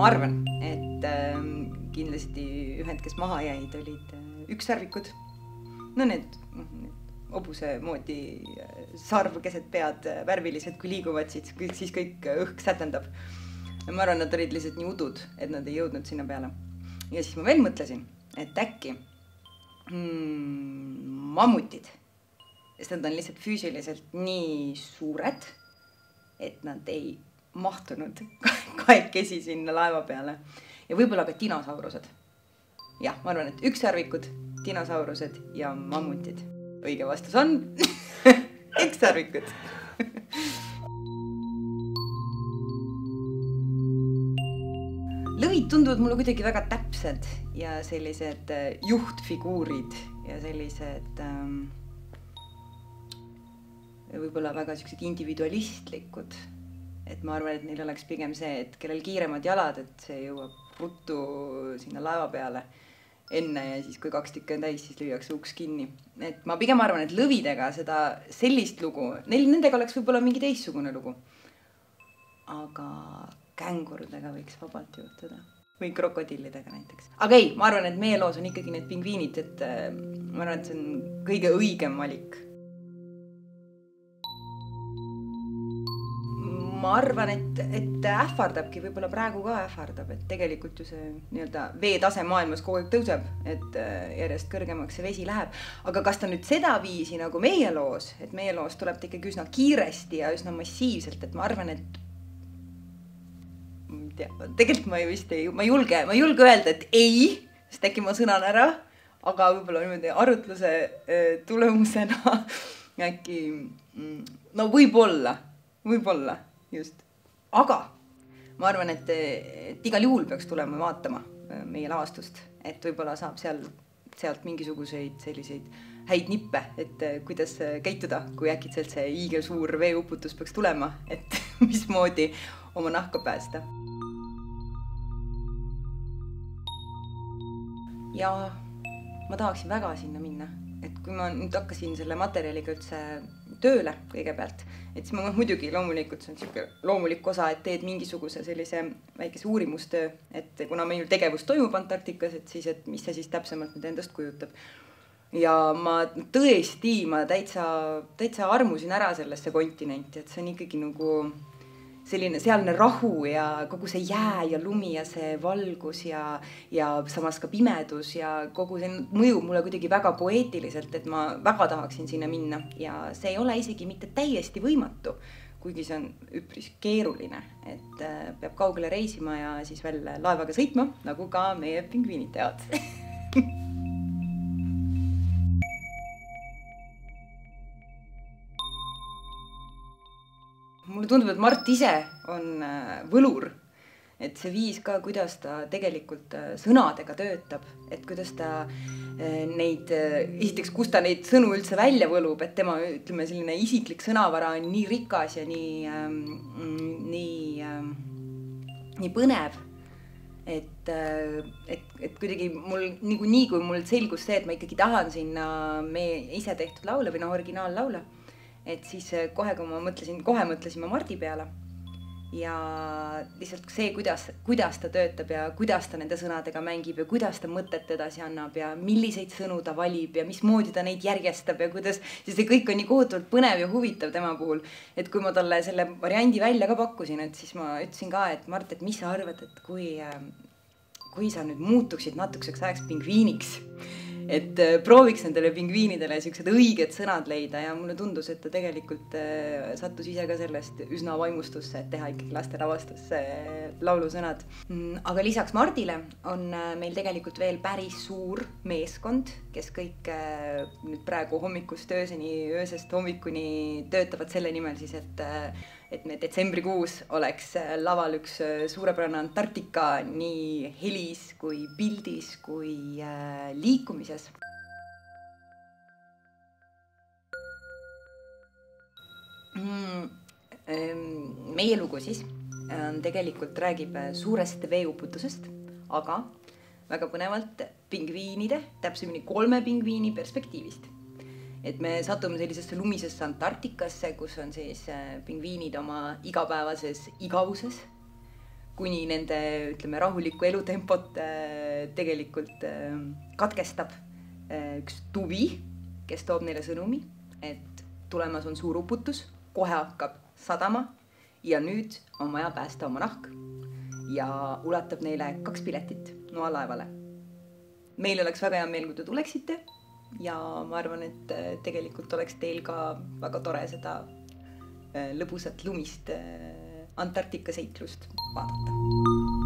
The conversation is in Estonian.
ma arvan, et kindlasti ühed, kes maha jäid, olid ükssarvikud. No need hobuse moodi sarv keset pead, värvilised, kui liiguvad, siis kõik õhk sätendab. Ja ma arvan, nad olid lihtsalt nii udud, et nad ei jõudnud sinna peale. Ja siis ma veel mõtlesin, et äkki mammutid, sest nad on lihtsalt füüsiliselt nii suured, et nad ei mahtunud kahekesi sinna laeva peale. Ja võib-olla ka dinosaurused. Jah, ma arvan, et ükssarvikud, dinosaurused ja mammutid. Õige vastus on ükssarvikud. Lõvid tunduvad mulle kuidagi väga täpsed ja sellised juhtfiguurid ja sellised võib-olla väga sellised individualistlikud. Et ma arvan, et neil oleks pigem see, et kellel kiiremad jalad, et see jõuab ruttu sinna laeva peale enne ja siis, kui 2 tükki on täis, siis lüüakse uks kinni. Et ma pigem arvan, et lõvidega seda sellist lugu, nendega oleks võib-olla mingi teistsugune lugu. Aga kängurudega võiks vabalt juhtuda. Või krokodillidega näiteks. Aga ei, ma arvan, et meie loos on ikkagi need pingviinid, et ma arvan, et see on kõige õigem valik. Ma arvan, et ähvardabki, võib-olla praegu ka ähvardab, et tegelikult ju see nii-öelda veetase maailmas kogu aeg tõuseb, et järjest kõrgemaks see vesi läheb. Aga kas ta nüüd seda viisi nagu meie loos, et meie loos tuleb ta ikkagi üsna kiiresti ja üsna massiivselt, et ma arvan, et tegelikult ma ei julge öelda, et ei, sest äkki ma sõnan ära, aga võib-olla niimoodi arutluse tulemusena äkki, no võib-olla just. Aga ma arvan, et igal juhul peaks tulema vaatama meie lavastust, et võib-olla saab sealt mingisuguseid selliseid häid nippe, et kuidas käituda, kui äkitselt see hiigelsuur veeuputus peaks tulema, et mismoodi oma nahka päästa. Ja ma tahaksin väga sinna minna, et kui ma nüüd hakkasin selle materjaliga üldse tööle kõigepealt, et siis ma muidugi loomulikult, see on selline loomulik osa, et teed mingisuguse sellise väikese uurimustöö, et kuna meil tegevus toimub Antarktikas, et siis, et mis see siis täpsemalt nüüd endast kujutab. Ja ma täitsa armusin ära sellesse kontinenti, et see on ikkagi nagu selline sealne rahu ja kogu see jää ja lumi ja see valgus ja samas ka pimedus ja kogu see mõjub mulle kuidagi väga poeetiliselt, et ma väga tahaksin sinna minna ja see ei ole isegi mitte täiesti võimatu, kuigi see on üpris keeruline, et peab kaugele reisima ja siis veel laevaga sõitma, nagu ka meie pingviinid teavad. Mulle tundub, et Mart ise on võlur, et see viis ka, kuidas ta tegelikult sõnadega töötab, et kuidas ta neid, esiteks, kus ta neid sõnu üldse välja võlub, et tema, ütleme, selline isiklik sõnavara on nii rikas ja nii põnev, et kuidagi mul, nii kui mul selgus see, et ma ikkagi tahan sinna meie ise tehtud laule või originaallaule, et siis kohe mõtlesin ma Mardi peale ja lihtsalt see, kuidas ta töötab ja kuidas ta nende sõnadega mängib ja kuidas ta mõtet edasi annab ja milliseid sõnu ta valib ja mismoodi ta neid järjestab ja kuidas, siis see kõik on nii kohutavalt põnev ja huvitav tema puhul, et kui ma talle selle variandi välja ka pakkusin, et siis ma ütlesin ka, et Mart, et mis sa arvad, et kui sa nüüd muutuksid natukeseks ajaks pingviiniks, et prooviks nendele pingviinidele siuksed õiged sõnad leida ja mulle tundus, et ta tegelikult sattus ise ka sellest üsna vaimustusse, et teha ikkagi lastelavastus laulusõnad. Aga lisaks Mardile on meil tegelikult veel päris suur meeskond, kes kõik nüüd praegu hommikust öösest hommikuni töötavad selle nimel siis, et me detsembrikuus oleks laval üks suurepärane Antarktika nii helis kui pildis kui liikumises. Meie lugu siis tegelikult räägib suurest veeuputusest, aga väga põnevalt pingviinide, täpsemini 3 pingviini perspektiivist. Et me satume sellisesse lumisesse Antarktikasse, kus on siis pingviinid oma igapäevases igavuses, kuni nende, ütleme, rahulikku elutempot tegelikult katkestab üks tuvi, kes toob neile sõnumi, et tulemas on suur uputus, kohe hakkab sadama ja nüüd on vaja päästa oma nahk ja ulatab neile 2 piletit noalaevale. Meil oleks väga hea meel, kui te tuleksite ja ma arvan, et tegelikult oleks teil ka väga tore seda lõbusat lumist Antarktika seiklust vaadata.